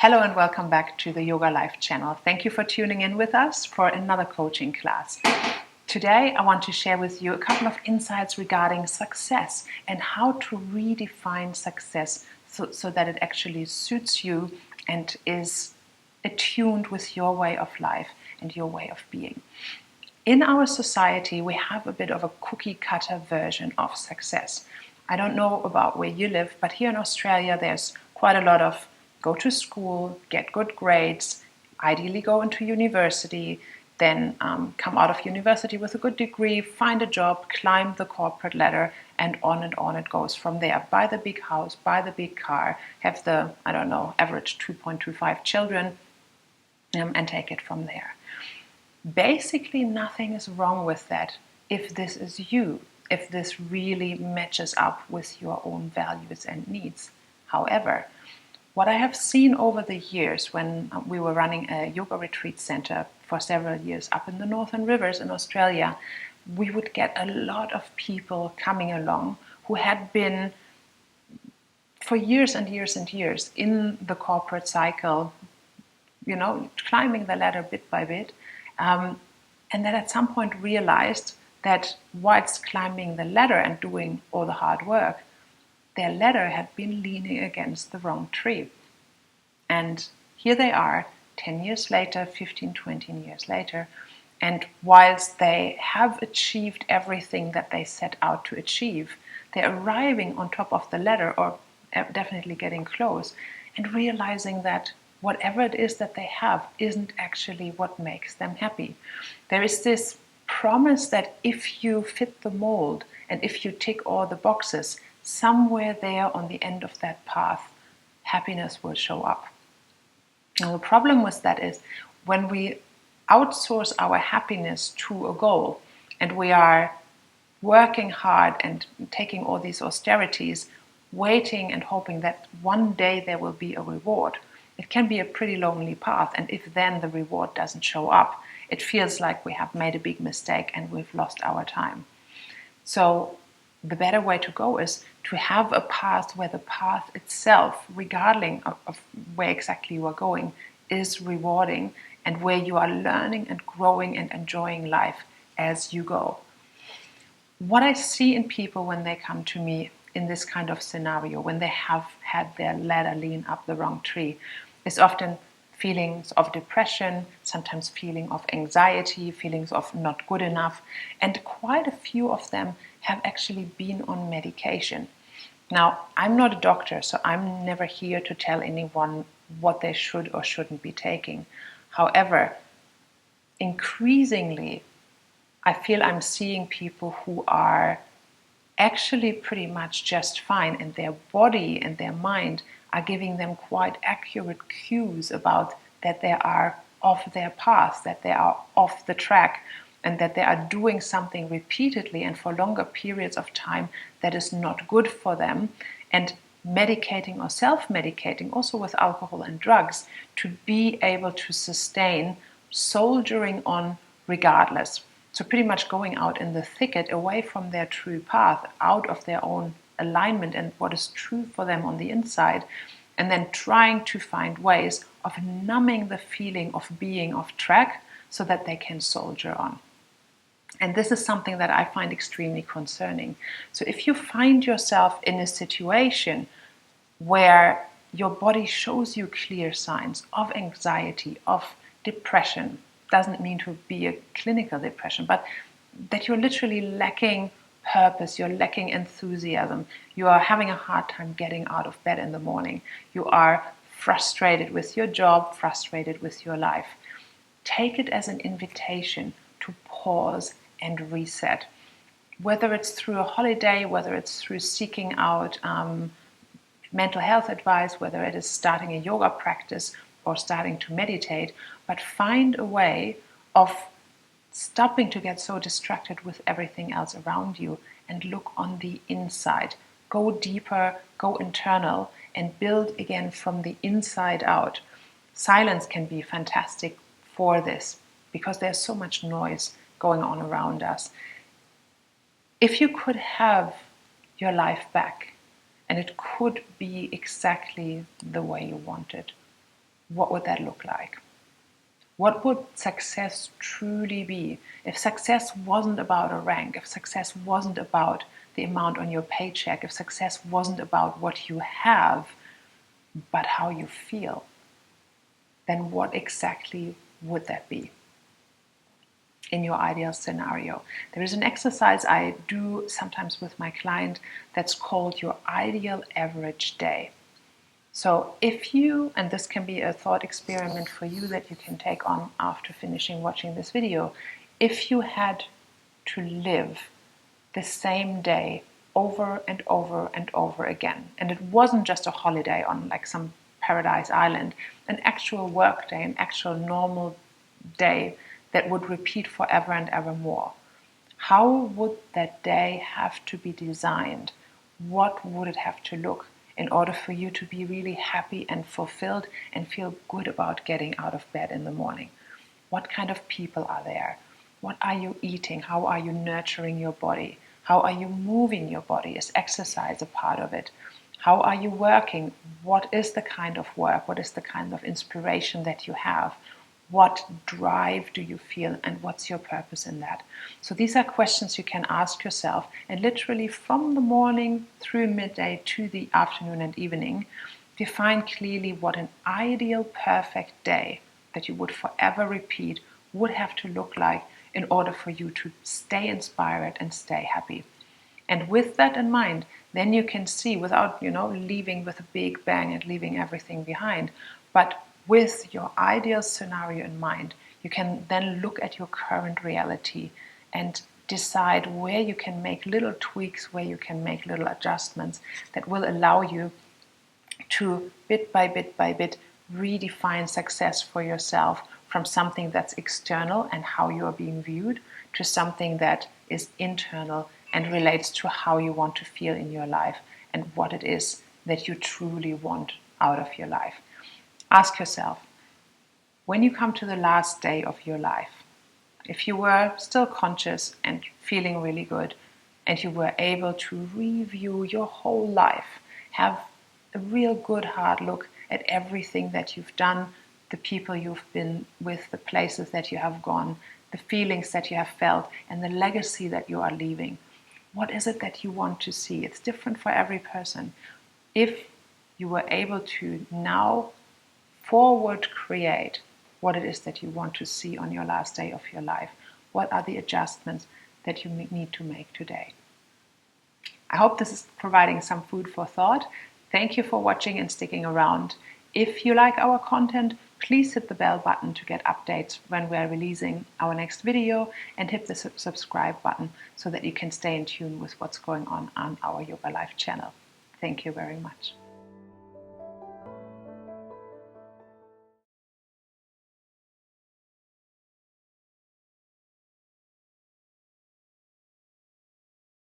Hello and welcome back to the Yoga Life channel. Thank you for tuning in with us for another coaching class. Today I want to share with you a couple of insights regarding success and how to redefine success so that it actually suits you and is attuned with your way of life and your way of being. In our society, we have a bit of a cookie cutter version of success. I don't know about where you live, but here in Australia, there's quite a lot of go to school, get good grades, ideally go into university, then come out of university with a good degree, find a job, climb the corporate ladder, and on it goes from there. Buy the big house, buy the big car, have the, average 2.25 children, and take it from there. Basically, nothing is wrong with that if this is you, if this really matches up with your own values and needs. However, what I have seen over the years when we were running a yoga retreat center for several years up in the Northern Rivers in Australia, we would get a lot of people coming along who had been for years and years and years in the corporate cycle, climbing the ladder bit by bit, and then at some point realized that whilst climbing the ladder and doing all the hard work, their ladder had been leaning against the wrong tree. And here they are, 10 years later, 15, 20 years later, and whilst they have achieved everything that they set out to achieve, they're arriving on top of the ladder, or definitely getting close, and realizing that whatever it is that they have isn't actually what makes them happy. There is this promise that if you fit the mold and if you tick all the boxes, somewhere there on the end of that path, happiness will show up. Now, the problem with that is when we outsource our happiness to a goal and we are working hard and taking all these austerities, waiting and hoping that one day there will be a reward, it can be a pretty lonely path. And if then the reward doesn't show up, it feels like we have made a big mistake and we've lost our time. So the better way to go is to have a path where the path itself, regardless of where exactly you are going, is rewarding and where you are learning and growing and enjoying life as you go. What I see in people when they come to me in this kind of scenario, when they have had their ladder lean up the wrong tree, is often feelings of depression, sometimes feeling of anxiety, feelings of not good enough, and quite a few of them have actually been on medication. Now, I'm not a doctor, so I'm never here to tell anyone what they should or shouldn't be taking. However, increasingly, I feel I'm seeing people who are actually pretty much just fine, and their body and their mind are giving them quite accurate cues about that they are off their path, that they are off the track, and that they are doing something repeatedly and for longer periods of time that is not good for them, and medicating or self-medicating, also with alcohol and drugs, to be able to sustain soldiering on regardless. So pretty much going out in the thicket, away from their true path, out of their own alignment and what is true for them on the inside, and then trying to find ways of numbing the feeling of being off track so that they can soldier on. And this is something that I find extremely concerning. So if you find yourself in a situation where your body shows you clear signs of anxiety, of depression, doesn't mean to be a clinical depression, but that you're literally lacking purpose, you're lacking enthusiasm, you are having a hard time getting out of bed in the morning, you are frustrated with your job, frustrated with your life, take it as an invitation to pause and reset. Whether it's through a holiday, whether it's through seeking out mental health advice, whether it is starting a yoga practice or starting to meditate, but find a way of stopping to get so distracted with everything else around you and look on the inside. Go deeper, go internal, and build again from the inside out. Silence can be fantastic for this because there's so much noise going on around us. If you could have your life back and it could be exactly the way you want it, what would that look like? What would success truly be if success wasn't about a rank, if success wasn't about the amount on your paycheck, if success wasn't about what you have, but how you feel? Then what exactly would that be in your ideal scenario? There is an exercise I do sometimes with my client that's called your ideal average day. So if you, and this can be a thought experiment for you that you can take on after finishing watching this video, if you had to live the same day over and over and over again, and it wasn't just a holiday on like some paradise island, an actual work day, an actual normal day that would repeat forever and ever more, how would that day have to be designed? What would it have to look in order for you to be really happy and fulfilled and feel good about getting out of bed in the morning? What kind of people are there? What are you eating? How are you nurturing your body? How are you moving your body? Is exercise a part of it? How are you working? What is the kind of work? What is the kind of inspiration that you have? What drive do you feel, and what's your purpose in that? So these are questions you can ask yourself, and literally from the morning through midday to the afternoon and evening, define clearly what an ideal perfect day that you would forever repeat would have to look like in order for you to stay inspired and stay happy. And with that in mind, then you can see, without leaving with a big bang and leaving everything behind, but with your ideal scenario in mind, you can then look at your current reality and decide where you can make little tweaks, where you can make little adjustments that will allow you to bit by bit redefine success for yourself from something that's external and how you are being viewed to something that is internal and relates to how you want to feel in your life and what it is that you truly want out of your life. Ask yourself, when you come to the last day of your life, if you were still conscious and feeling really good, and you were able to review your whole life, have a real good hard look at everything that you've done, the people you've been with, the places that you have gone, the feelings that you have felt, and the legacy that you are leaving, what is it that you want to see? It's different for every person. If you were able to now forward create what it is that you want to see on your last day of your life, what are the adjustments that you need to make today? I hope this is providing some food for thought. Thank you for watching and sticking around. If you like our content, please hit the bell button to get updates when we're releasing our next video, and hit the subscribe button so that you can stay in tune with what's going on our Yoga Life channel. Thank you very much.